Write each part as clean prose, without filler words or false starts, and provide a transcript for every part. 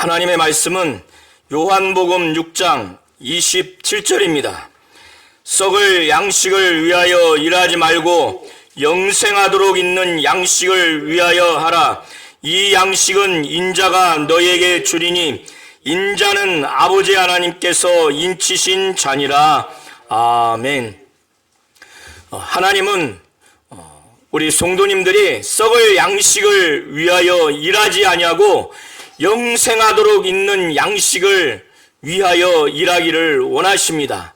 하나님의 말씀은 요한복음 6장 27절입니다. 썩을 양식을 위하여 일하지 말고 영생하도록 있는 양식을 위하여 하라. 이 양식은 인자가 너희에게 주리니 인자는 아버지 하나님께서 인치신 자니라. 아멘. 하나님은 우리 성도님들이 썩을 양식을 위하여 일하지 아니하고 영생하도록 있는 양식을 위하여 일하기를 원하십니다.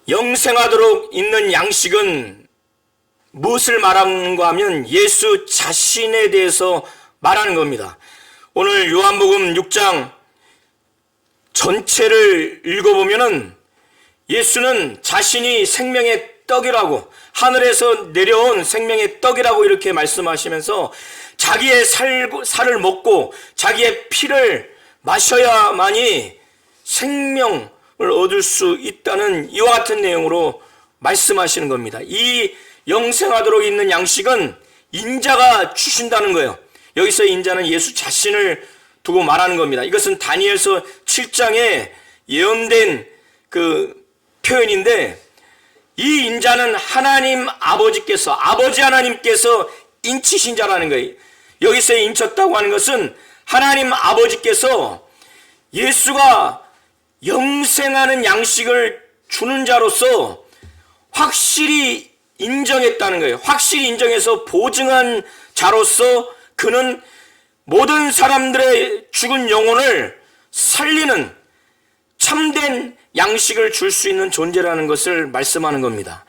영생하도록 있는 양식은 무엇을 말하는가 하면 예수 자신에 대해서 말하는 겁니다. 오늘 요한복음 6장 전체를 읽어보면은 예수는 자신이 생명의 떡이라고, 하늘에서 내려온 생명의 떡이라고 이렇게 말씀하시면서 자기의 살을 먹고 자기의 피를 마셔야만이 생명을 얻을 수 있다는 이와 같은 내용으로 말씀하시는 겁니다. 이 영생하도록 있는 양식은 인자가 주신다는 거예요. 여기서 인자는 예수 자신을 두고 말하는 겁니다. 이것은 다니엘서 7장에 예언된 그 표현인데, 이 인자는 하나님 아버지께서, 아버지 하나님께서 인치신 자라는 거예요. 여기서 인쳤다고 하는 것은 하나님 아버지께서 예수가 영생하는 양식을 주는 자로서 확실히 인정했다는 거예요. 확실히 인정해서 보증한 자로서 그는 모든 사람들의 죽은 영혼을 살리는 참된 양식을 줄 수 있는 존재라는 것을 말씀하는 겁니다.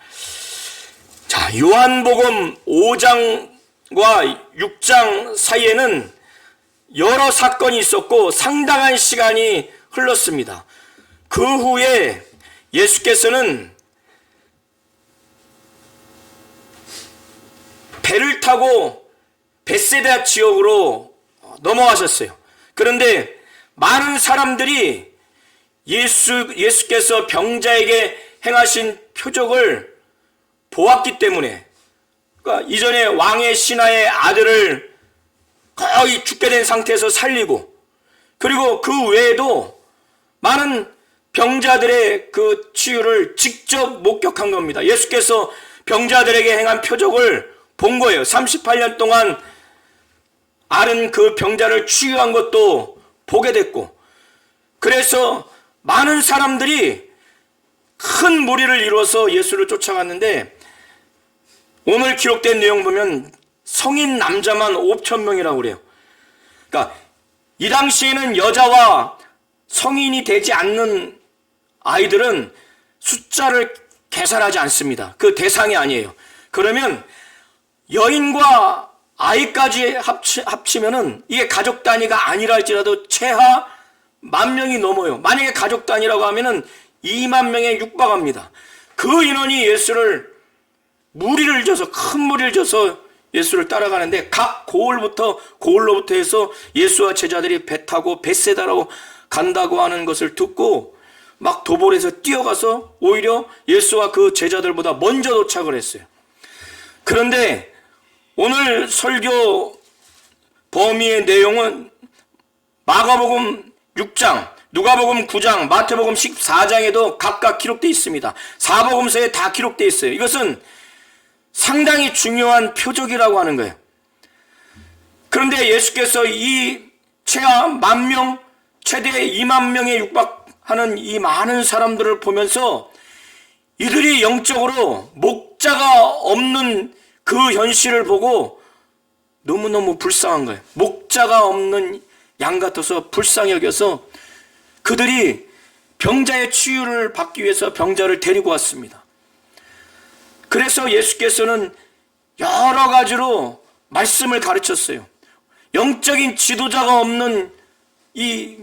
자, 요한복음 5장과 6장 사이에는 여러 사건이 있었고 상당한 시간이 흘렀습니다. 그 후에 예수께서는 배를 타고 벳세다 지역으로 넘어가셨어요. 그런데 많은 사람들이 예수께서 병자에게 행하신 표적을 보았기 때문에, 그러니까 이전에 왕의 신하의 아들을 거의 죽게 된 상태에서 살리고, 그리고 그 외에도 많은 병자들의 그 치유를 직접 목격한 겁니다. 예수께서 병자들에게 행한 표적을 본 거예요. 38년 동안 앓은 그 병자를 치유한 것도 보게 됐고, 그래서 많은 사람들이 큰 무리를 이루어서 예수를 쫓아갔는데, 오늘 기록된 내용 보면 성인 남자만 5,000명이라고 그래요. 그러니까 이 당시에는 여자와 성인이 되지 않는 아이들은 숫자를 계산하지 않습니다. 그 대상이 아니에요. 그러면 여인과 아이까지 합치면은 이게 가족 단위가 아니라 할지라도 최하 10,000명이 넘어요. 만약에 가족 단위라고 하면은 2만 명에 육박합니다. 그 인원이 예수를 무리를 져서, 큰 무리를 져서 예수를 따라가는데, 각 고을로부터 해서 예수와 제자들이 배 타고 벳세다라고 간다고 하는 것을 듣고 막 도볼에서 뛰어가서 오히려 예수와 그 제자들보다 먼저 도착을 했어요. 그런데 오늘 설교 범위의 내용은 마가복음 6장, 누가복음 9장, 마태복음 14장에도 각각 기록되어 있습니다. 사복음서에 다 기록되어 있어요. 이것은 상당히 중요한 표적이라고 하는 거예요. 그런데 예수께서 이 최하 10,000명, 최대 2만 명에 육박하는 이 많은 사람들을 보면서 이들이 영적으로 목자가 없는 그 현실을 보고 너무너무 불쌍한 거예요. 목자가 없는 양 같아서 불쌍히 여겨서 그들이 병자의 치유를 받기 위해서 병자를 데리고 왔습니다. 그래서 예수께서는 여러 가지로 말씀을 가르쳤어요. 영적인 지도자가 없는 이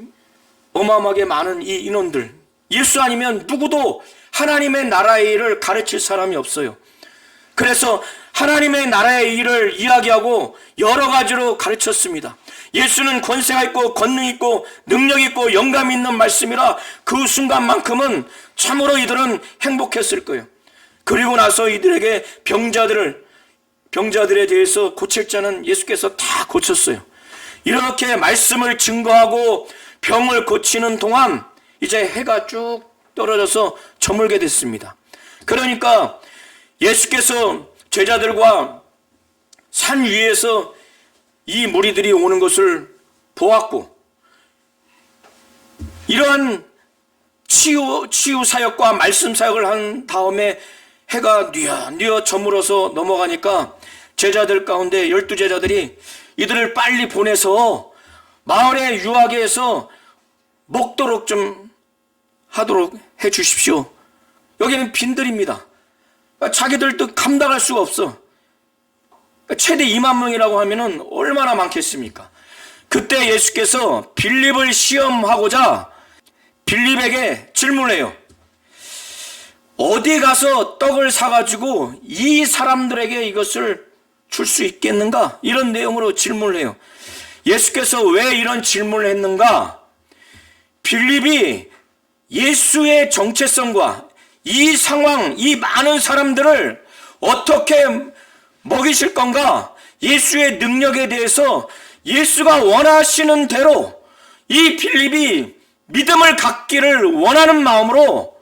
어마어마하게 많은 이 인원들, 예수 아니면 누구도 하나님의 나라의 일을 가르칠 사람이 없어요. 그래서 하나님의 나라의 일을 이야기하고 여러 가지로 가르쳤습니다. 예수는 권세가 있고 권능 있고 능력 있고 영감 있는 말씀이라 그 순간만큼은 참으로 이들은 행복했을 거예요. 그리고 나서 이들에게 병자들에 대해서 고칠 자는 예수께서 다 고쳤어요. 이렇게 말씀을 증거하고 병을 고치는 동안 이제 해가 쭉 떨어져서 저물게 됐습니다. 그러니까 예수께서 제자들과 산 위에서 이 무리들이 오는 것을 보았고, 이러한 치유 사역과 말씀 사역을 한 다음에 해가 뉘어 저물어서 넘어가니까 제자들 가운데 12제자들이 이들을 빨리 보내서 마을에 유하게 해서 먹도록 좀 하도록 해 주십시오. 여기는 빈들입니다. 자기들도 감당할 수가 없어. 최대 2만 명이라고 하면은 얼마나 많겠습니까? 그때 예수께서 빌립을 시험하고자 빌립에게 질문해요. 어디 가서 떡을 사가지고 이 사람들에게 이것을 줄 수 있겠는가? 이런 내용으로 질문을 해요. 예수께서 왜 이런 질문을 했는가? 빌립이 예수의 정체성과 이 상황, 이 많은 사람들을 어떻게 먹이실 건가? 예수의 능력에 대해서 예수가 원하시는 대로 이 빌립이 믿음을 갖기를 원하는 마음으로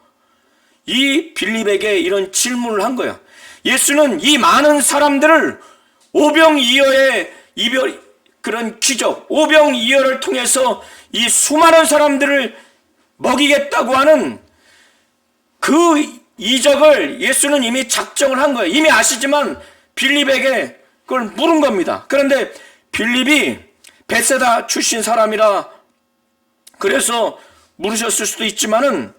이 빌립에게 이런 질문을 한 거예요. 예수는 이 많은 사람들을 오병이어의 이별, 그런 기적, 오병이어를 통해서 이 수많은 사람들을 먹이겠다고 하는 그 이적을 예수는 이미 작정을 한 거예요. 이미 아시지만 빌립에게 그걸 물은 겁니다. 그런데 빌립이 베세다 출신 사람이라 그래서 물으셨을 수도 있지만은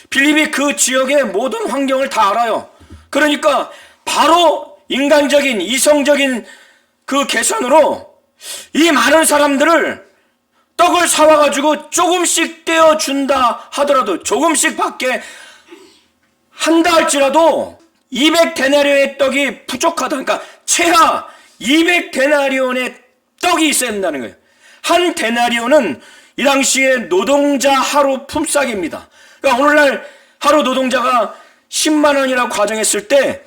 빌립이 그 지역의 모든 환경을 다 알아요. 그러니까 바로 인간적인 이성적인 그 계산으로 이 많은 사람들을 떡을 사와가지고 조금씩 떼어준다 하더라도, 조금씩 밖에 한다 할지라도 200데나리온의 떡이 부족하다. 그러니까 최하 200데나리온의 떡이 있어야 된다는 거예요. 한 데나리온은 이 당시에 노동자 하루 품삯입니다. 그러니까 오늘날 하루 노동자가 10만 원이라고 가정했을 때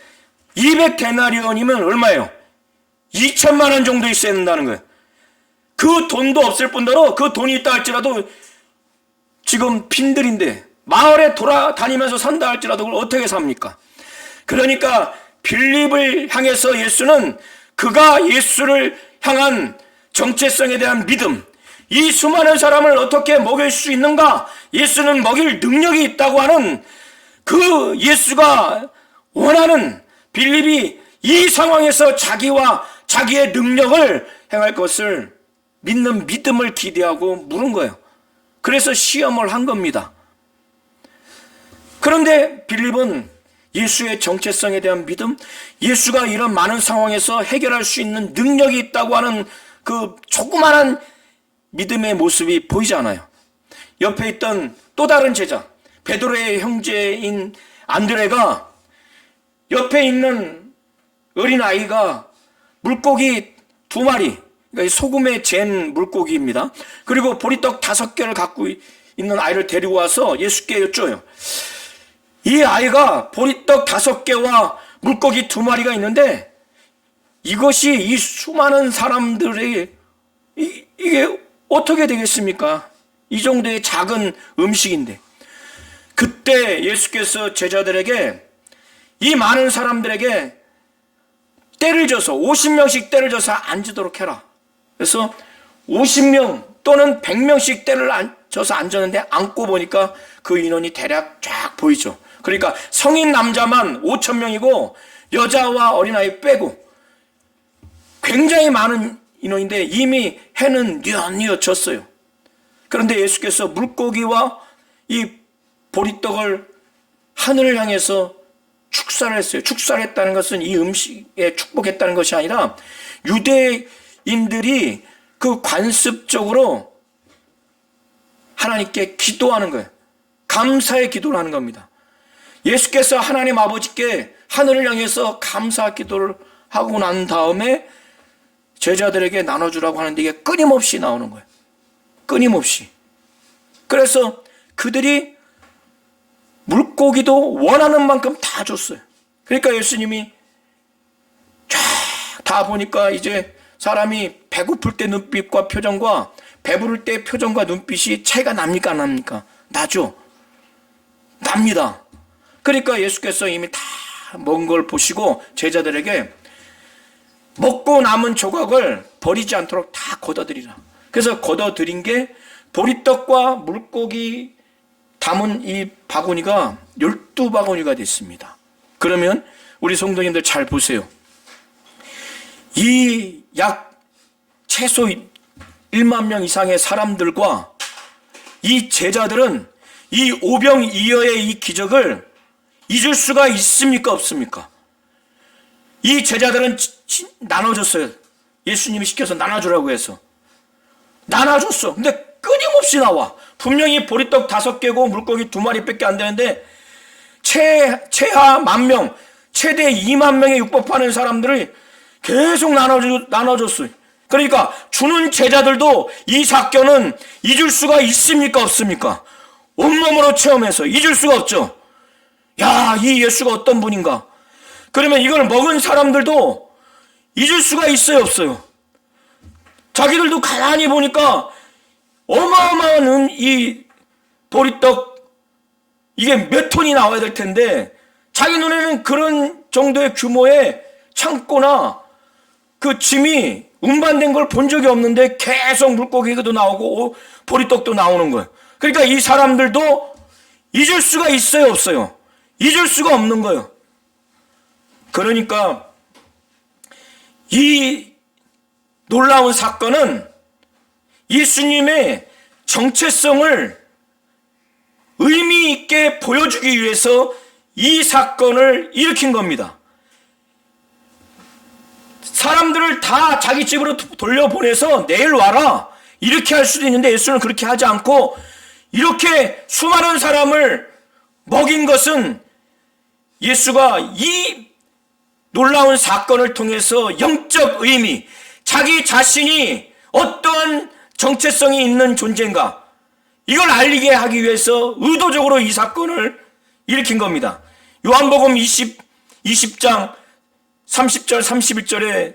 200데나리온이면 얼마예요? 2천만 원 정도 있어야 된다는 거예요. 그 돈도 없을 뿐더러 그 돈이 있다 할지라도 지금 빈들인데 마을에 돌아다니면서 산다 할지라도 그걸 어떻게 삽니까? 그러니까 빌립을 향해서 예수는 그가 예수를 향한 정체성에 대한 믿음, 이 수많은 사람을 어떻게 먹일 수 있는가? 예수는 먹일 능력이 있다고 하는 그 예수가 원하는 빌립이 이 상황에서 자기와 자기의 능력을 행할 것을 믿는 믿음을 기대하고 물은 거예요. 그래서 시험을 한 겁니다. 그런데 빌립은 예수의 정체성에 대한 믿음, 예수가 이런 많은 상황에서 해결할 수 있는 능력이 있다고 하는 그 조그마한 믿음의 모습이 보이지 않아요. 옆에 있던 또 다른 제자, 베드로의 형제인 안드레가 옆에 있는 어린아이가 물고기 2마리, 그러니까 소금에 잰 물고기입니다. 그리고 보리떡 5개를 갖고 있는 아이를 데리고 와서 예수께 여쭤요. 이 아이가 보리떡 5개와 물고기 2마리가 있는데 이것이 이 수많은 사람들의 이게 어떻게 되겠습니까? 이 정도의 작은 음식인데. 그때 예수께서 제자들에게 이 많은 사람들에게 때를 져서 50명씩 때를 져서 앉도록 해라. 그래서 50명 또는 100명씩 때를 져서 앉았는데 앉고 보니까 그 인원이 대략 쫙 보이죠. 그러니까 성인 남자만 5,000명이고 여자와 어린아이 빼고 굉장히 많은 인원인데 이미 해는 뉘어뉘어 졌어요. 그런데 예수께서 물고기와 이 보리떡을 하늘을 향해서 축사를 했어요. 축사를 했다는 것은 이 음식에 축복했다는 것이 아니라 유대인들이 그 관습적으로 하나님께 기도하는 거예요. 감사의 기도를 하는 겁니다. 예수께서 하나님 아버지께 하늘을 향해서 감사 기도를 하고 난 다음에 제자들에게 나눠주라고 하는데 이게 끊임없이 나오는 거예요. 끊임없이. 그래서 그들이 물고기도 원하는 만큼 다 줬어요. 그러니까 예수님이 쫙 다 보니까 이제 사람이 배고플 때 눈빛과 표정과 배부를 때 표정과 눈빛이 차이가 납니까 안 납니까? 나죠. 납니다. 그러니까 예수께서 이미 다 먹은 걸 보시고 제자들에게 먹고 남은 조각을 버리지 않도록 다 걷어들이라. 그래서 걷어들인 게 보리떡과 물고기 담은 이 바구니가 12바구니가 됐습니다. 그러면 우리 성도님들 잘 보세요. 이 약 최소 1만 명 이상의 사람들과 이 제자들은 이 오병이어의 이 기적을 잊을 수가 있습니까 없습니까? 이 제자들은 나눠줬어요. 예수님이 시켜서 나눠주라고 해서 나눠줬어. 근데 끊임없이 나와. 분명히 보리떡 5개고 물고기 2마리밖에 안 되는데 최하 10,000명, 최대 2만 명에 육박하는 사람들을 계속 나눠줬어요. 그러니까 주는 제자들도 이 사건은 잊을 수가 있습니까 없습니까? 온몸으로 체험해서 잊을 수가 없죠. 야, 이 예수가 어떤 분인가? 그러면 이걸 먹은 사람들도 잊을 수가 있어요 없어요? 자기들도 가만히 보니까 어마어마한 이 보리떡 이게 몇 톤이 나와야 될 텐데 자기 눈에는 그런 정도의 규모의 창고나 그 짐이 운반된 걸 본 적이 없는데 계속 물고기도 나오고 보리떡도 나오는 거예요. 그러니까 이 사람들도 잊을 수가 있어요 없어요? 잊을 수가 없는 거예요. 그러니까 이 놀라운 사건은 예수님의 정체성을 의미 있게 보여주기 위해서 이 사건을 일으킨 겁니다. 사람들을 다 자기 집으로 돌려보내서 내일 와라 이렇게 할 수도 있는데 예수는 그렇게 하지 않고 이렇게 수많은 사람을 먹인 것은 예수가 이 놀라운 사건을 통해서 영적 의미, 자기 자신이 어떠한 정체성이 있는 존재인가 이걸 알리게 하기 위해서 의도적으로 이 사건을 일으킨 겁니다. 요한복음 20장 30절 31절에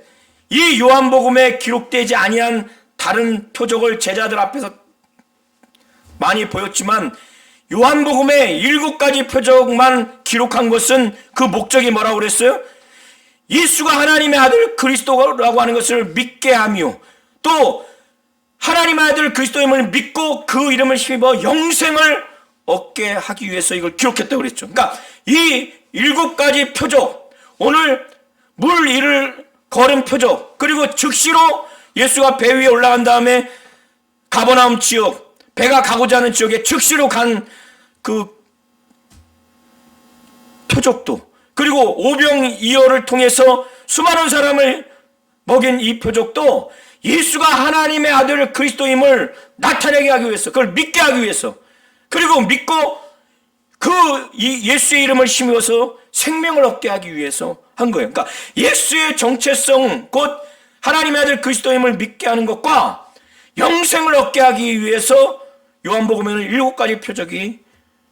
이 요한복음에 기록되지 아니한 다른 표적을 제자들 앞에서 많이 보였지만 요한복음에 7가지 표적만 기록한 것은 그 목적이 뭐라고 그랬어요? 예수가 하나님의 아들 그리스도라고 하는 것을 믿게 하며 또 하나님의 아들 그리스도임을 믿고 그 이름을 힘입어 영생을 얻게 하기 위해서 이걸 기록했다고 그랬죠. 그러니까 이 7가지 표적, 오늘 물 위를 걸은 표적, 그리고 즉시로 예수가 배 위에 올라간 다음에 가버나움 지역, 배가 가고자 하는 지역에 즉시로 간 그 표적도, 그리고 오병이어를 통해서 수많은 사람을 먹인 이 표적도 예수가 하나님의 아들 그리스도임을 나타내게 하기 위해서, 그걸 믿게 하기 위해서, 그리고 믿고 그 예수의 이름을 힘입어서 생명을 얻게 하기 위해서 한 거예요. 그러니까 예수의 정체성, 곧 하나님의 아들 그리스도임을 믿게 하는 것과 영생을 얻게 하기 위해서 요한복음에는 7가지 표적이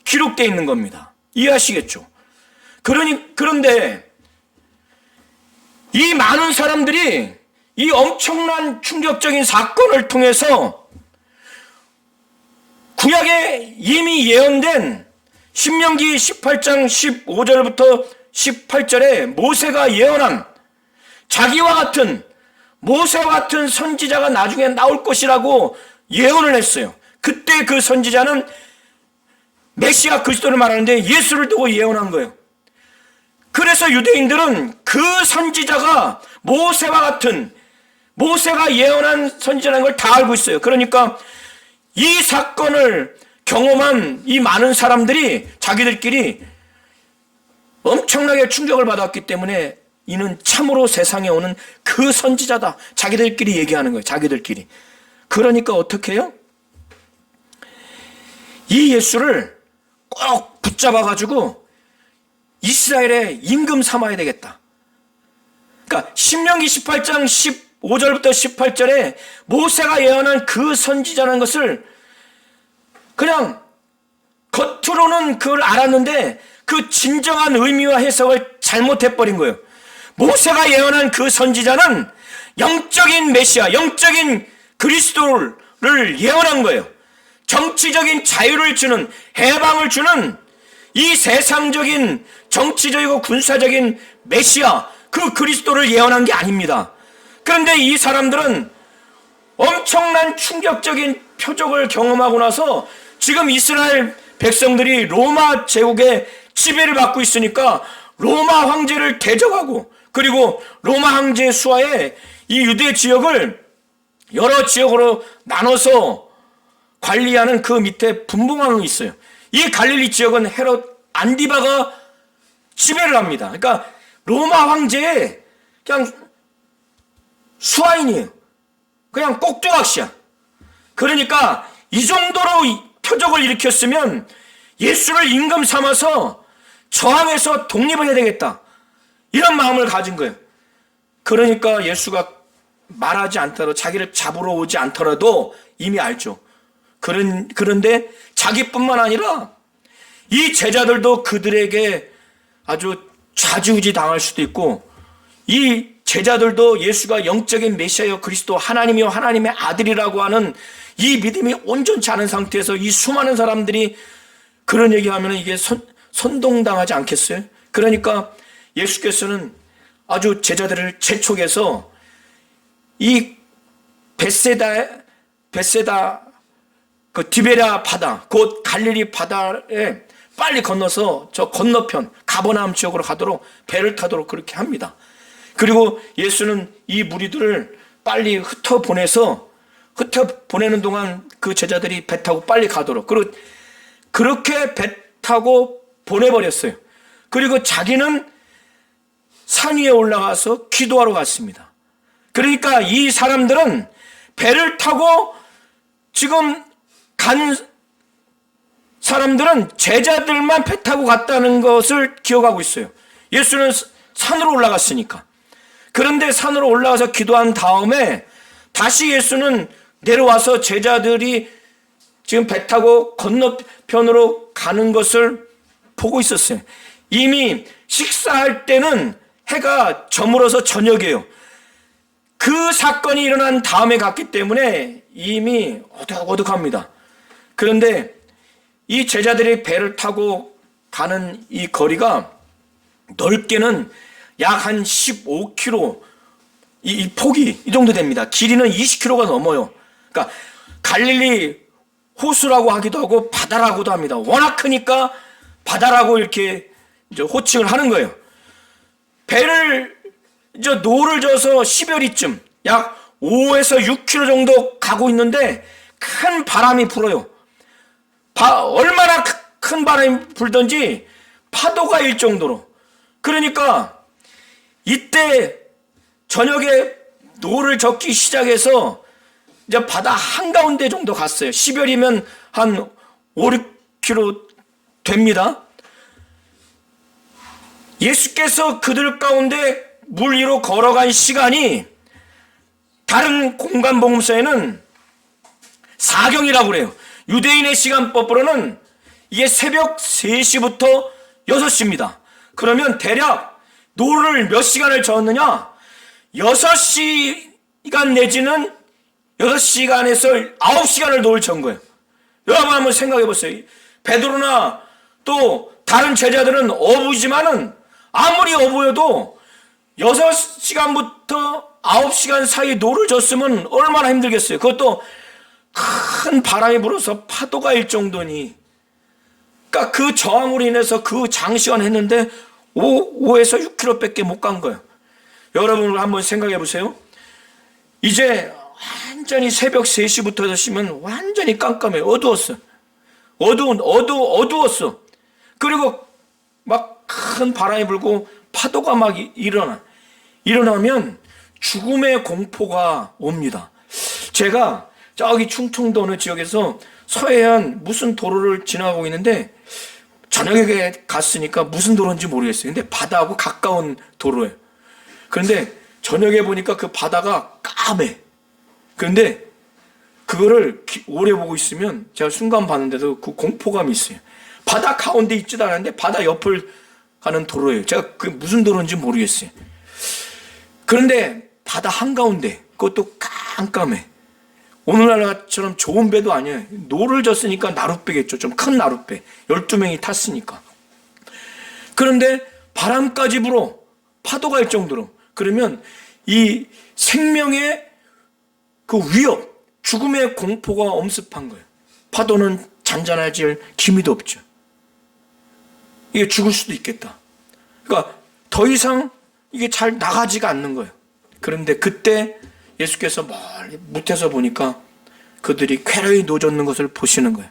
기록되어 있는 겁니다. 이해하시겠죠? 그런데 이 많은 사람들이 이 엄청난 충격적인 사건을 통해서 구약에 이미 예언된 신명기 18장 15절부터 18절에 모세가 예언한 자기와 같은 모세와 같은 선지자가 나중에 나올 것이라고 예언을 했어요. 그때 그 선지자는 메시아 그리스도를 말하는데 예수를 두고 예언한 거예요. 그래서 유대인들은 그 선지자가 모세와 같은, 모세가 예언한 선지자라는 걸 다 알고 있어요. 그러니까 이 사건을 경험한 이 많은 사람들이 자기들끼리 엄청나게 충격을 받았기 때문에 이는 참으로 세상에 오는 그 선지자다. 자기들끼리 얘기하는 거예요. 자기들끼리. 그러니까 어떻게 해요? 이 예수를 꼭 붙잡아가지고 이스라엘의 임금 삼아야 되겠다. 그러니까 신명기 18장 15절부터 18절에 모세가 예언한 그 선지자라는 것을 그냥 겉으로는 그걸 알았는데 그 진정한 의미와 해석을 잘못해버린 거예요. 모세가 예언한 그 선지자는 영적인 메시아, 영적인 그리스도를 예언한 거예요. 정치적인 자유를 주는, 해방을 주는 이 세상적인 정치적이고 군사적인 메시아, 그 그리스도를 예언한 게 아닙니다. 그런데 이 사람들은 엄청난 충격적인 표적을 경험하고 나서 지금 이스라엘 백성들이 로마 제국의 지배를 받고 있으니까 로마 황제를 대적하고, 그리고 로마 황제 수하에 이 유대 지역을 여러 지역으로 나눠서 관리하는 그 밑에 분봉왕이 있어요. 이 갈릴리 지역은 헤롯 안디바가 지배를 합니다. 그러니까 로마 황제의 그냥 수하인이에요. 그냥 꼭두각시야. 그러니까 이 정도로 표적을 일으켰으면 예수를 임금 삼아서 저항해서 독립을 해야 되겠다, 이런 마음을 가진 거예요. 그러니까 예수가 말하지 않더라도, 자기를 잡으러 오지 않더라도 이미 알죠. 그런데 자기뿐만 아니라 이 제자들도 그들에게 아주 좌지우지 당할 수도 있고, 이 제자들도 예수가 영적인 메시아여 그리스도, 하나님이요 하나님의 아들이라고 하는 이 믿음이 온전치 않은 상태에서 이 수많은 사람들이 그런 얘기하면 이게 선동당하지 않겠어요? 그러니까 예수께서는 아주 제자들을 재촉해서 이 베세다 그 디베랴 바다, 곧 갈릴리 바다에 빨리 건너서 저 건너편 가버나움 지역으로 가도록 배를 타도록 그렇게 합니다. 그리고 예수는 이 무리들을 빨리 흩어 보내는 동안 그 제자들이 배 타고 빨리 가도록, 그리고 그렇게 배 타고 보내버렸어요. 그리고 자기는 산 위에 올라가서 기도하러 갔습니다. 그러니까 이 사람들은 배를 타고 지금 간 사람들은 제자들만 배 타고 갔다는 것을 기억하고 있어요. 예수는 산으로 올라갔으니까. 그런데 산으로 올라가서 기도한 다음에 다시 예수는 내려와서 제자들이 지금 배 타고 건너편으로 가는 것을 보고 있었어요. 이미 식사할 때는 해가 저물어서 저녁이에요. 그 사건이 일어난 다음에 갔기 때문에 이미 어둑어둑합니다. 그런데 이 제자들이 배를 타고 가는 이 거리가 넓게는 약 한 15km, 이 폭이 이 정도 됩니다. 길이는 20km가 넘어요. 그러니까 갈릴리 호수라고 하기도 하고 바다라고도 합니다. 워낙 크니까 바다라고 이렇게 이제 호칭을 하는 거예요. 배를 이제 노를 져서 10여리쯤 약 5에서 6km 정도 가고 있는데 큰 바람이 불어요. 얼마나 큰 바람이 불던지 파도가 일 정도로. 그러니까 이때 저녁에 노를 젓기 시작해서 이제 바다 한가운데 정도 갔어요. 10여리면 한 5, 6km 됩니다. 예수께서 그들 가운데 물 위로 걸어간 시간이 다른 공간 복음서에는 사경이라고 그래요. 유대인의 시간법으로는 이게 새벽 3시부터 6시입니다. 그러면 대략 노를 몇 시간을 저었느냐? 6시간 내지는 6시간에서 9시간을 노를 전 거예요. 여러분 한번 생각해 보세요. 베드로나 또 다른 제자들은 어부지만은 아무리 어부여도 6시간부터 9시간 사이 노를 졌으면 얼마나 힘들겠어요. 그것도 큰 바람이 불어서 파도가 일 정도니. 그러니까 그 저항으로 인해서 그 장시간 했는데 5에서 6km밖에 못 간 거예요. 여러분 한번 생각해 보세요. 이제 완전히 새벽 3시부터 6시면 완전히 깜깜해요. 어두웠어. 어두웠어. 그리고 막 큰 바람이 불고 파도가 막 일어나면 죽음의 공포가 옵니다. 제가 저기 충청도 어느 지역에서 서해안 무슨 도로를 지나가고 있는데 저녁에 갔으니까 무슨 도로인지 모르겠어요. 근데 바다하고 가까운 도로예요. 그런데 저녁에 보니까 그 바다가 까매. 그런데 그거를 오래 보고 있으면 제가 순간 봤는데도 그 공포감이 있어요. 바다 가운데 있지도 않았는데 바다 옆을 가는 도로예요. 제가 그 무슨 도로인지 모르겠어요. 그런데 바다 한가운데, 그것도 깜깜해. 오늘날처럼 좋은 배도 아니에요. 노를 졌으니까 나룻배겠죠. 좀 큰 나룻배. 12명이 탔으니까. 그런데 바람까지 불어. 파도가 일 정도로. 그러면 이 생명의 그 위협, 죽음의 공포가 엄습한 거예요. 파도는 잔잔해질 기미도 없죠. 이게 죽을 수도 있겠다. 그러니까 더 이상 이게 잘 나가지가 않는 거예요. 그런데 그때 예수께서 멀리 못해서 보니까 그들이 쾌락이 노젓는 것을 보시는 거예요.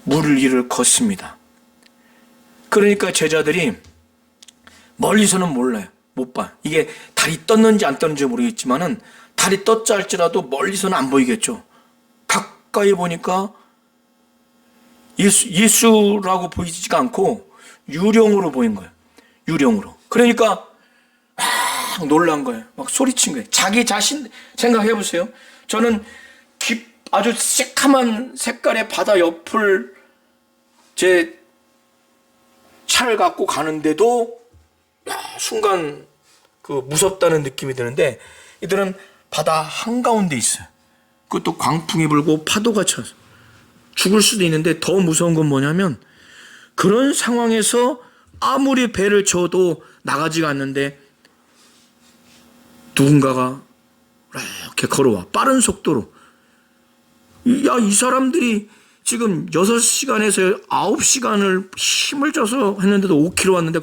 물 위를 걷습니다. 그러니까 제자들이 멀리서는 몰라요. 못 봐. 이게 달이 떴는지 안 떴는지 모르겠지만은 달이 떴자 할지라도 멀리서는 안 보이겠죠. 가까이 보니까 예수라고 보이지가 않고 유령으로 보인 거예요. 유령으로. 그러니까 막 놀란 거예요. 막 소리친 거예요. 자기 자신 생각해 보세요. 저는 아주 새카만 색깔의 바다 옆을 제 차를 갖고 가는데도 순간 그 무섭다는 느낌이 드는데 이들은 바다 한가운데 있어요. 그것도 광풍이 불고 파도가 쳐서 죽을 수도 있는데 더 무서운 건 뭐냐면 그런 상황에서 아무리 배를 쳐도 나가지가 않는데 누군가가 이렇게 걸어와. 빠른 속도로. 야, 이 사람들이 지금 6시간에서 9시간을 힘을 줘서 했는데도 5km 왔는데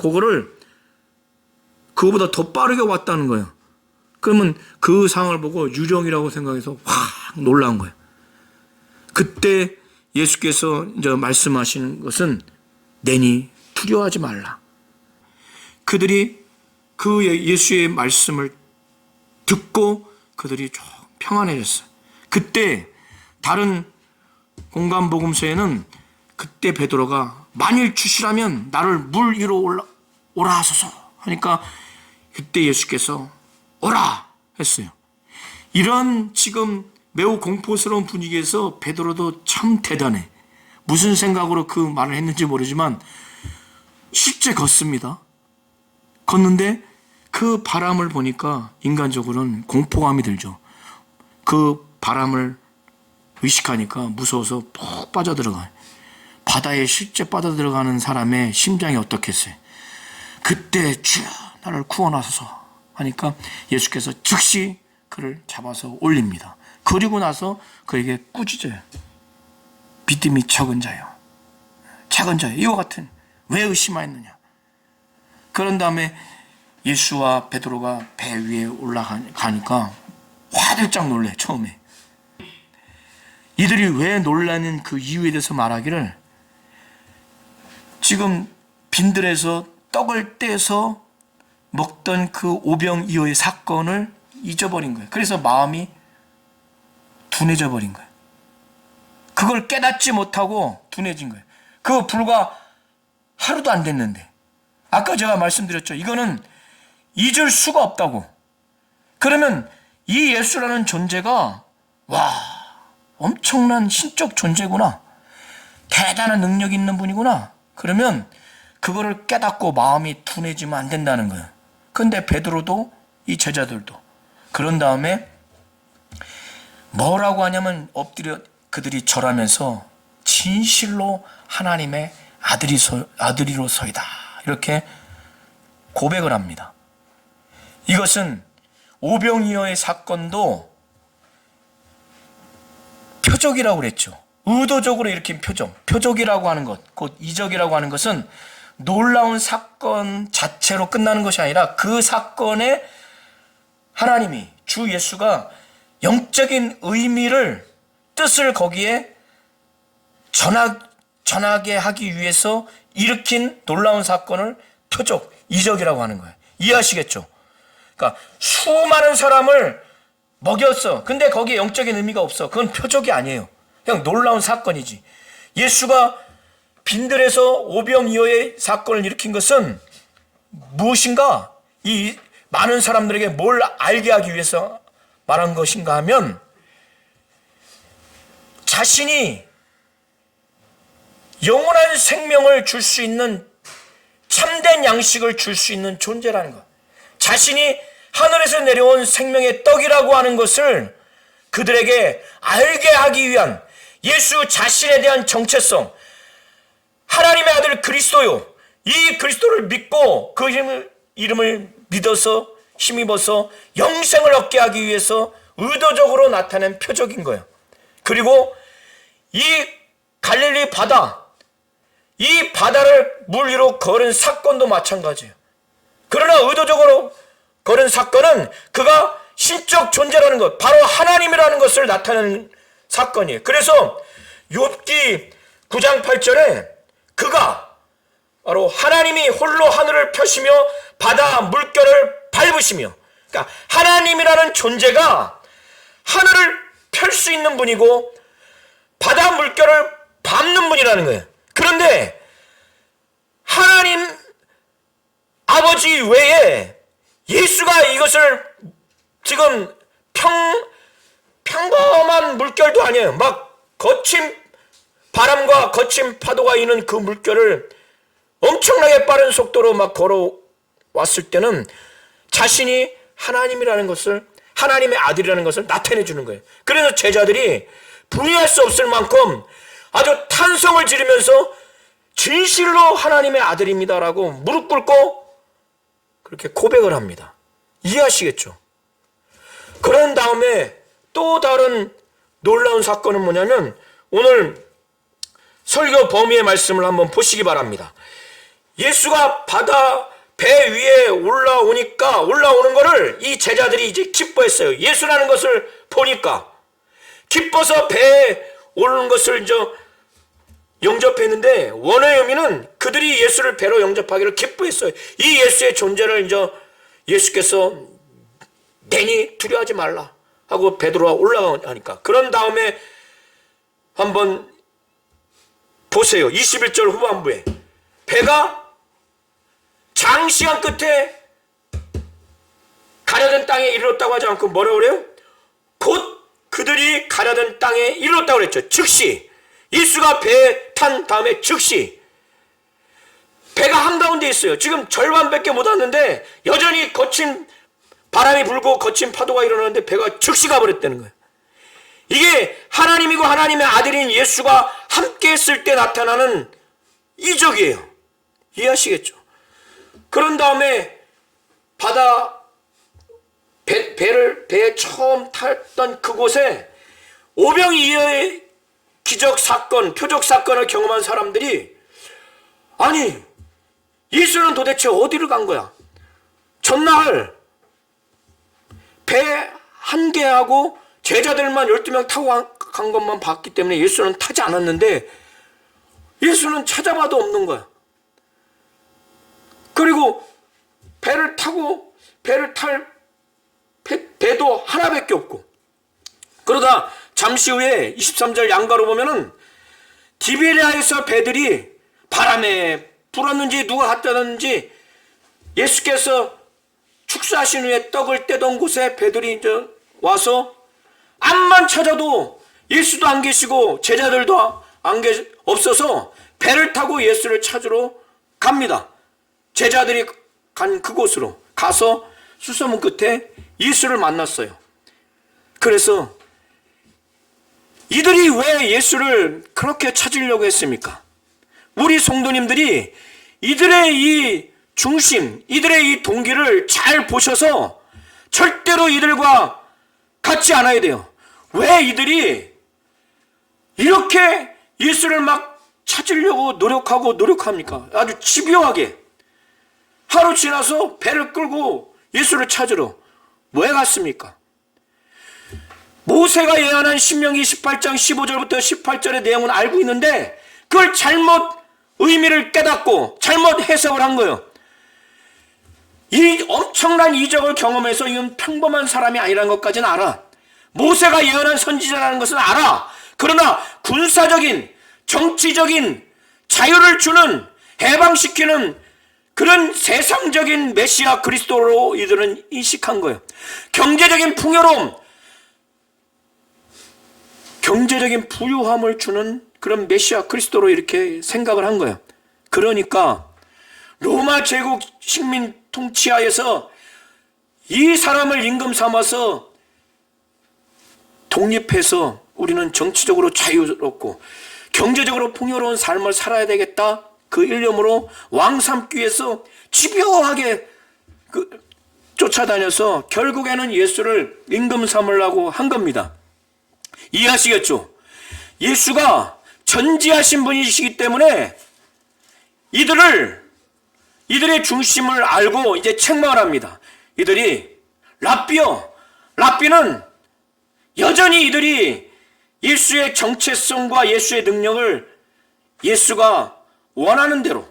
그거보다 더 빠르게 왔다는 거예요. 그러면 그 상황을 보고 유령이라고 생각해서 확 놀란 거예요. 그때 예수께서 이제 말씀하시는 것은 내니 두려워하지 말라. 그들이 그 예수의 말씀을 듣고 그들이 좀 평안해졌어요. 그때 다른 공간 복음서에는 그때 베드로가 만일 주시라면 나를 물 위로 오라 하소서 하니까 그때 예수께서 오라 했어요. 이런 지금 매우 공포스러운 분위기에서 베드로도 참 대단해. 무슨 생각으로 그 말을 했는지 모르지만 실제 걷습니다. 걷는데 그 바람을 보니까 인간적으로는 공포감이 들죠. 그 바람을 의식하니까 무서워서 푹 빠져들어가요. 바다에 실제 빠져들어가는 사람의 심장이 어떻겠어요? 그때 주여 나를 구원하소서 하니까 예수께서 즉시 그를 잡아서 올립니다. 그리고 나서 그에게 꾸짖어요. 믿음이 적은 자요. 작은 자요. 이와 같은 왜 의심하였느냐. 그런 다음에 예수와 베드로가 배 위에 올라가니까 화들짝 놀래. 처음에 이들이 왜 놀라는 그 이유에 대해서 말하기를 지금 빈들에서 떡을 떼서 먹던 그 오병이어의 사건을 잊어버린 거예요. 그래서 마음이 둔해져 버린 거예요. 그걸 깨닫지 못하고 둔해진 거예요. 그거 불과 하루도 안 됐는데 아까 제가 말씀드렸죠. 이거는 잊을 수가 없다고. 그러면 이 예수라는 존재가 와 엄청난 신적 존재구나. 대단한 능력 있는 분이구나. 그러면 그거를 깨닫고 마음이 둔해지면 안 된다는 거예요. 그런데 베드로도 이 제자들도 그런 다음에 뭐라고 하냐면 엎드려 그들이 절하면서 진실로 하나님의 아들이로소이다. 이렇게 고백을 합니다. 이것은 오병이어의 사건도 표적이라고 그랬죠. 의도적으로 일으킨 표적이라고 하는 것, 곧 이적이라고 하는 것은 놀라운 사건 자체로 끝나는 것이 아니라 그 사건에 하나님이 주 예수가 영적인 의미를 뜻을 거기에 전하게 하기 위해서 일으킨 놀라운 사건을 표적, 이적이라고 하는 거예요. 이해하시겠죠? 그러니까 수많은 사람을 먹였어. 근데 거기에 영적인 의미가 없어. 그건 표적이 아니에요. 그냥 놀라운 사건이지. 예수가 빈들에서 오병이어의 사건을 일으킨 것은 무엇인가? 이 많은 사람들에게 뭘 알게 하기 위해서 말한 것인가 하면 자신이 영원한 생명을 줄 수 있는 참된 양식을 줄 수 있는 존재라는 것. 자신이 하늘에서 내려온 생명의 떡이라고 하는 것을 그들에게 알게 하기 위한 예수 자신에 대한 정체성, 하나님의 아들 그리스도요, 이 그리스도를 믿고 그 이름을 믿어서 힘입어서 영생을 얻게 하기 위해서 의도적으로 나타낸 표적인 거예요. 그리고 이 갈릴리 바다, 이 바다를 물 위로 걸은 사건도 마찬가지예요. 그러나 의도적으로 걸은 사건은 그가 신적 존재라는 것, 바로 하나님이라는 것을 나타내는 사건이에요. 그래서 욥기 9장 8절에 그가 바로 하나님이 홀로 하늘을 펴시며 바다 물결을 밟으시며, 그러니까 하나님이라는 존재가 하늘을 펼 수 있는 분이고 바다 물결을 밟는 분이라는 거예요. 그런데 하나님 아버지 외에 예수가 이것을 지금 평범한 물결도 아니에요. 막 거친 바람과 거친 파도가 있는 그 물결을 엄청나게 빠른 속도로 막 걸어왔을 때는 자신이 하나님이라는 것을, 하나님의 아들이라는 것을 나타내 주는 거예요. 그래서 제자들이 부인할 수 없을 만큼 아주 탄성을 지르면서 진실로 하나님의 아들입니다라고 무릎 꿇고 그렇게 고백을 합니다. 이해하시겠죠? 그런 다음에 또 다른 놀라운 사건은 뭐냐면, 오늘 설교 범위의 말씀을 한번 보시기 바랍니다. 예수가 바다 배 위에 올라오는 거를 이 제자들이 이제 기뻐했어요. 예수라는 것을 보니까 기뻐서 배에 오르는 것을 이제 영접했는데, 원어의 의미는 그들이 예수를 배로 영접하기를 기뻐했어요. 이 예수의 존재를 이제 예수께서 내니 두려워하지 말라 하고 베드로가 올라가니까. 그런 다음에 한번 보세요. 21절 후반부에 배가 장시간 끝에 가려던 땅에 이르렀다고 하지 않고 뭐라고 그래요? 곧 그들이 가려던 땅에 이르렀다고 그랬죠. 즉시 예수가 배에 탄 다음에 즉시 배가 한가운데 있어요. 지금 절반밖에 못 왔는데 여전히 거친 바람이 불고 거친 파도가 일어나는데 배가 즉시 가버렸다는 거예요. 이게 하나님이고 하나님의 아들인 예수가 함께 했을 때 나타나는 이적이에요. 이해하시겠죠? 그런 다음에 배에 처음 탔던 그곳에 오병이어의 기적 사건, 표적 사건을 경험한 사람들이, 아니 예수는 도대체 어디를 간 거야? 전날 배 한 개하고 제자들만 12명 타고 간 것만 봤기 때문에 예수는 타지 않았는데 예수는 찾아봐도 없는 거야. 그리고 배를 탈 배도 하나밖에 없고, 그러다 잠시 후에 23절 양가로 보면은 디베랴에서 배들이 바람에 불었는지 누가 갖다 놨는지 예수께서 축사하신 후에 떡을 떼던 곳에 배들이 이제 와서 앞만 찾아도 예수도 안 계시고 제자들도 없어서 배를 타고 예수를 찾으러 갑니다. 제자들이 간 그곳으로 가서 수소문 끝에 예수를 만났어요. 그래서 이들이 왜 예수를 그렇게 찾으려고 했습니까? 우리 성도님들이 이들의 이 중심, 이들의 이 동기를 잘 보셔서 절대로 이들과 같지 않아야 돼요. 왜 이들이 이렇게 예수를 막 찾으려고 노력합니까? 아주 집요하게 하루 지나서 배를 끌고 예수를 찾으러 왜 갔습니까? 모세가 예언한 신명기 18장 15절부터 18절의 내용은 알고 있는데 그걸 잘못 의미를 깨닫고 잘못 해석을 한 거예요. 이 엄청난 이적을 경험해서 이건 평범한 사람이 아니라는 것까지는 알아. 모세가 예언한 선지자라는 것은 알아. 그러나 군사적인, 정치적인 자유를 주는, 해방시키는 그런 세상적인 메시아 그리스도로 이들은 인식한 거예요. 경제적인 풍요로움, 경제적인 부유함을 주는 그런 메시아 그리스도로 이렇게 생각을 한 거예요. 그러니까 로마 제국 식민 통치하에서 이 사람을 임금 삼아서 독립해서 우리는 정치적으로 자유롭고 경제적으로 풍요로운 삶을 살아야 되겠다. 그 일념으로 왕 삼기 위해서 집요하게 쫓아다녀서 결국에는 예수를 임금 삼으려고 한 겁니다. 이해하시겠죠? 예수가 전지하신 분이시기 때문에 이들의 중심을 알고 이제 책망을 합니다. 이들이 랍비요. 랍비는 여전히 이들이 예수의 정체성과 예수의 능력을 예수가 원하는 대로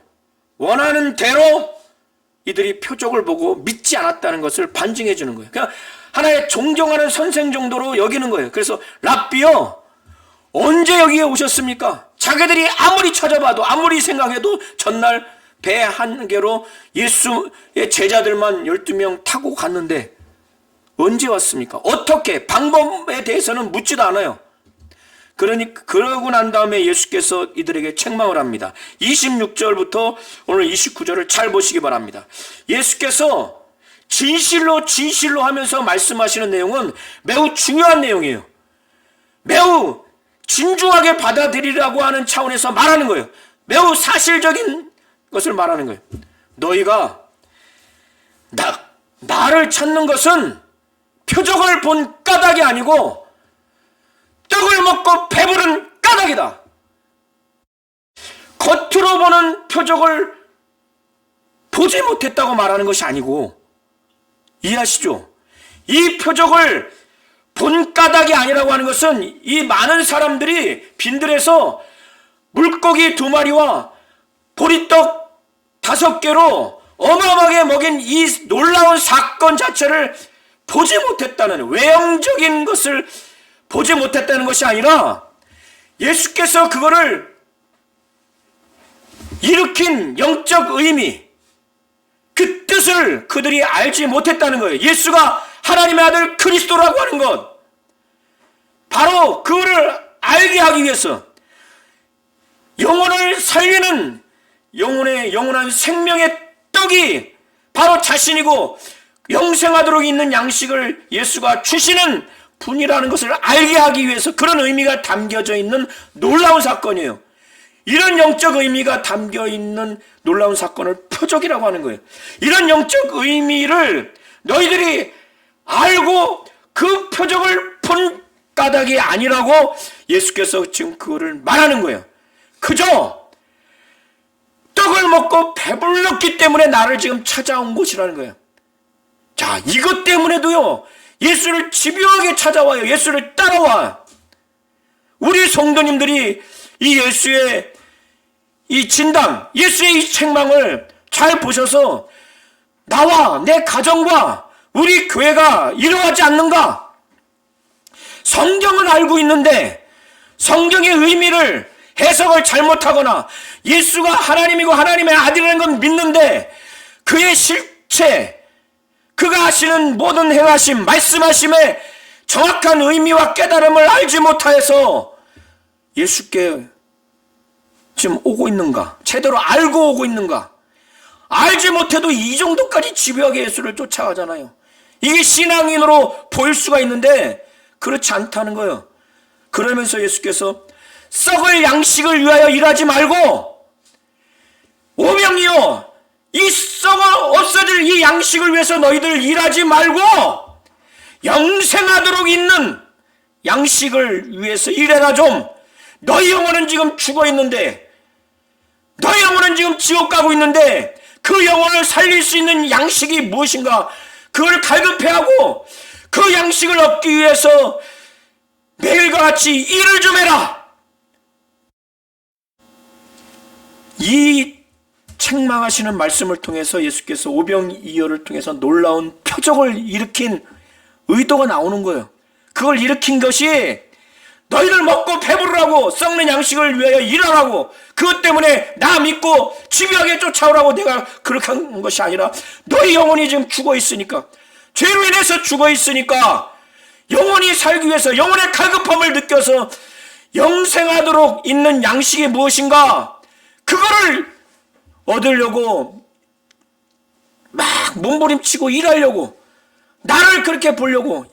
이들이 표적을 보고 믿지 않았다는 것을 반증해 주는 거예요. 그냥 하나의 존경하는 선생 정도로 여기는 거예요. 그래서 랍비요, 언제 여기에 오셨습니까? 자기들이 아무리 찾아봐도 아무리 생각해도 전날 배 한 개로 예수의 제자들만 12명 타고 갔는데 언제 왔습니까? 어떻게? 방법에 대해서는 묻지도 않아요. 그러고 난 다음에 예수께서 이들에게 책망을 합니다. 26절부터 오늘 29절을 잘 보시기 바랍니다. 예수께서 진실로 하면서 말씀하시는 내용은 매우 중요한 내용이에요. 매우 진중하게 받아들이라고 하는 차원에서 말하는 거예요. 매우 사실적인 것을 말하는 거예요. 너희가 나를 찾는 것은 표적을 본 까닭이 아니고 떡을 먹고 배부른 까닭이다. 겉으로 보는 표적을 보지 못했다고 말하는 것이 아니고, 이해하시죠? 이 표적을 본 까닭이 아니라고 하는 것은 이 많은 사람들이 빈들에서 물고기 2마리와 보리떡 5개로 어마어마하게 먹인 이 놀라운 사건 자체를 보지 못했다는, 외형적인 것을 보지 못했다는 것이 아니라 예수께서 그거를 일으킨 영적 의미, 그 뜻을 그들이 알지 못했다는 거예요. 예수가 하나님의 아들 그리스도라고 하는 것, 바로 그거를 알게 하기 위해서 영혼을 살리는 영원한 생명의 떡이 바로 자신이고 영생하도록 있는 양식을 예수가 주시는 분이라는 것을 알게 하기 위해서, 그런 의미가 담겨져 있는 놀라운 사건이에요. 이런 영적 의미가 담겨 있는 놀라운 사건을 표적이라고 하는 거예요. 이런 영적 의미를 너희들이 알고 그 표적을 본 까닭이 아니라고 예수께서 지금 그거를 말하는 거예요. 그저 떡을 먹고 배불렀기 때문에 나를 지금 찾아온 것이라는 거예요. 자, 이것 때문에도요, 예수를 집요하게 찾아와요. 예수를 따라와. 우리 성도님들이 이 예수의 이 진담, 예수의 이 책망을 잘 보셔서 나와 내 가정과 우리 교회가 이러하지 않는가? 성경은 알고 있는데 성경의 의미를, 해석을 잘못하거나 예수가 하나님이고 하나님의 아들이라는 건 믿는데 그의 실체, 그가 하시는 모든 행하심, 말씀하심의 정확한 의미와 깨달음을 알지 못하여서 예수께 지금 오고 있는가? 제대로 알고 오고 있는가? 알지 못해도 이 정도까지 집요하게 예수를 쫓아가잖아요. 이게 신앙인으로 보일 수가 있는데 그렇지 않다는 거예요. 그러면서 예수께서 썩을 양식을 위하여 일하지 말고, 오명이요, 이 썩어 없어질 이 양식을 위해서 너희들 일하지 말고 영생하도록 있는 양식을 위해서 일해라 좀. 너희 영혼은 지금 죽어 있는데, 너희 영혼은 지금 지옥 가고 있는데 그 영혼을 살릴 수 있는 양식이 무엇인가? 그걸 갈급해하고 그 양식을 얻기 위해서 매일과 같이 일을 좀 해라. 이 책망하시는 말씀을 통해서 예수께서 오병이어를 통해서 놀라운 표적을 일으킨 의도가 나오는 거예요. 그걸 일으킨 것이 너희들 먹고 배부르라고, 썩는 양식을 위하여 일하라고, 그것 때문에 나 믿고 집요하게 쫓아오라고 내가 그렇게 한 것이 아니라, 너희 영혼이 지금 죽어 있으니까, 죄로 인해서 죽어 있으니까 영혼이 살기 위해서, 영혼의 갈급함을 느껴서 영생하도록 있는 양식이 무엇인가, 그거를 얻으려고 막 몸부림치고 일하려고 나를 그렇게 보려고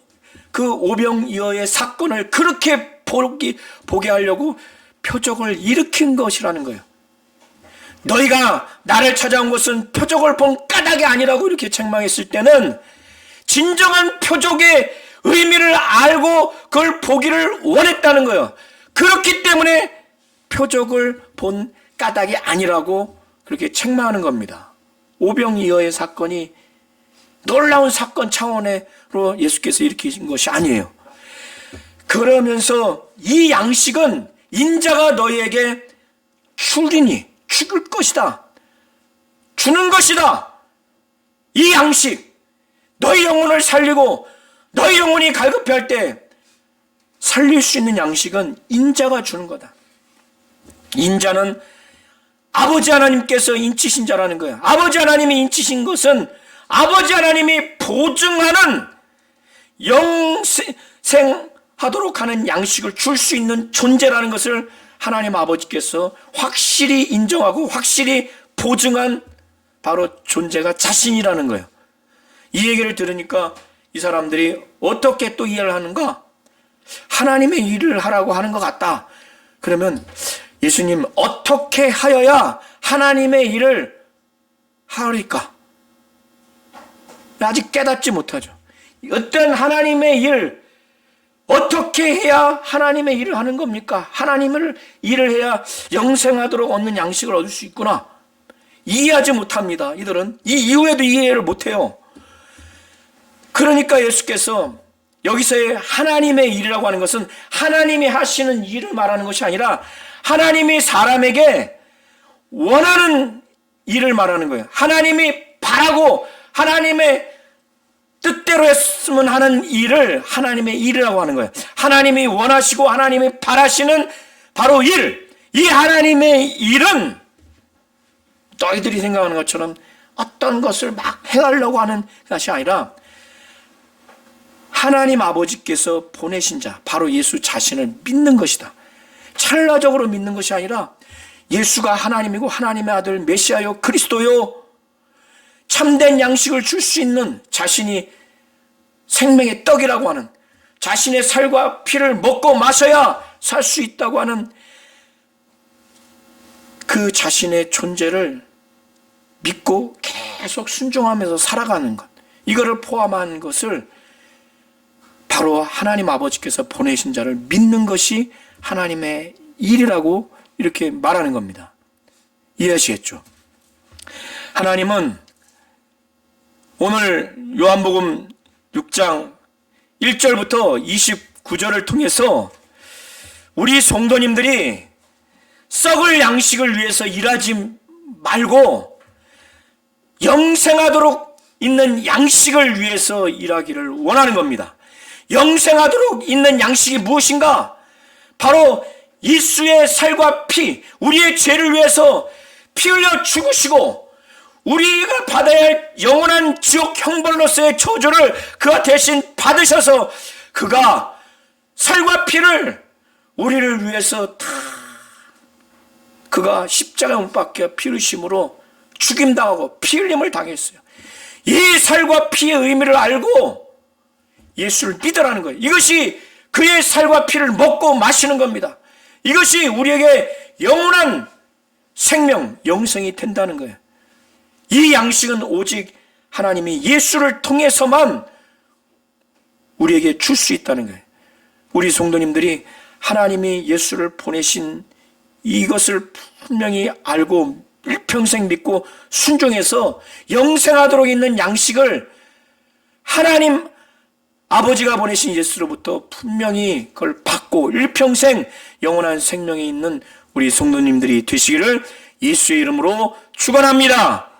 그 오병이어의 사건을 그렇게 보게 하려고 표적을 일으킨 것이라는 거예요. 너희가 나를 찾아온 것은 표적을 본 까닭이 아니라고 이렇게 책망했을 때는 진정한 표적의 의미를 알고 그걸 보기를 원했다는 거예요. 그렇기 때문에 표적을 본 까닭이 아니라고 그렇게 책망하는 겁니다. 오병이어의 사건이 놀라운 사건 차원으로 예수께서 일으키신 것이 아니에요. 그러면서 이 양식은 인자가 너희에게 죽을 것이다. 주는 것이다. 이 양식, 너희 영혼을 살리고 너희 영혼이 갈급해할 때 살릴 수 있는 양식은 인자가 주는 거다. 인자는 아버지 하나님께서 인치신 자라는 거예요. 아버지 하나님이 인치신 것은 아버지 하나님이 보증하는 영생하도록 하는 양식을 줄 수 있는 존재라는 것을 하나님 아버지께서 확실히 인정하고 확실히 보증한 바로 존재가 자신이라는 거예요. 이 얘기를 들으니까 이 사람들이 어떻게 또 이해를 하는가? 하나님의 일을 하라고 하는 것 같다. 그러면 예수님, 어떻게 하여야 하나님의 일을 하리까? 아직 깨닫지 못하죠. 어떤 하나님의 일, 어떻게 해야 하나님의 일을 하는 겁니까? 하나님을 일을 해야 영생하도록 얻는 양식을 얻을 수 있구나. 이해하지 못합니다. 이들은 이 이후에도 이해를 못해요. 그러니까 예수께서 여기서의 하나님의 일이라고 하는 것은 하나님이 하시는 일을 말하는 것이 아니라 하나님이 사람에게 원하는 일을 말하는 거예요. 하나님이 바라고 하나님의 뜻대로 했으면 하는 일을 하나님의 일이라고 하는 거예요. 하나님이 원하시고 하나님이 바라시는 바로 일, 이 하나님의 일은 너희들이 생각하는 것처럼 어떤 것을 막 행하려고 하는 것이 아니라 하나님 아버지께서 보내신 자, 바로 예수 자신을 믿는 것이다. 찰나적으로 믿는 것이 아니라 예수가 하나님이고 하나님의 아들 메시아요 그리스도요, 참된 양식을 줄 수 있는, 자신이 생명의 떡이라고 하는, 자신의 살과 피를 먹고 마셔야 살 수 있다고 하는 그 자신의 존재를 믿고 계속 순종하면서 살아가는 것, 이거를 포함한 것을 바로 하나님 아버지께서 보내신 자를 믿는 것이 하나님의 일이라고 이렇게 말하는 겁니다. 이해하시겠죠? 하나님은 오늘 요한복음 6장 1절부터 29절을 통해서 우리 성도님들이 썩을 양식을 위해서 일하지 말고 영생하도록 있는 양식을 위해서 일하기를 원하는 겁니다. 영생하도록 있는 양식이 무엇인가? 바로 예수의 살과 피, 우리의 죄를 위해서 피 흘려 죽으시고 우리가 받아야 할 영원한 지옥 형벌로서의 저주를 그가 대신 받으셔서 그가 살과 피를 우리를 위해서 다 그가 십자가에 못 박혀 피 흘리심으로 죽임당하고 피 흘림을 당했어요. 이 살과 피의 의미를 알고 예수를 믿으라는 거예요. 이것이 그의 살과 피를 먹고 마시는 겁니다. 이것이 우리에게 영원한 생명, 영생이 된다는 거예요. 이 양식은 오직 하나님이 예수를 통해서만 우리에게 줄 수 있다는 거예요. 우리 성도님들이 하나님이 예수를 보내신 이것을 분명히 알고 일평생 믿고 순종해서 영생하도록 있는 양식을 하나님 아버지가 보내신 예수로부터 분명히 그걸 받고 일평생 영원한 생명이 있는 우리 성도님들이 되시기를 예수의 이름으로 축원합니다.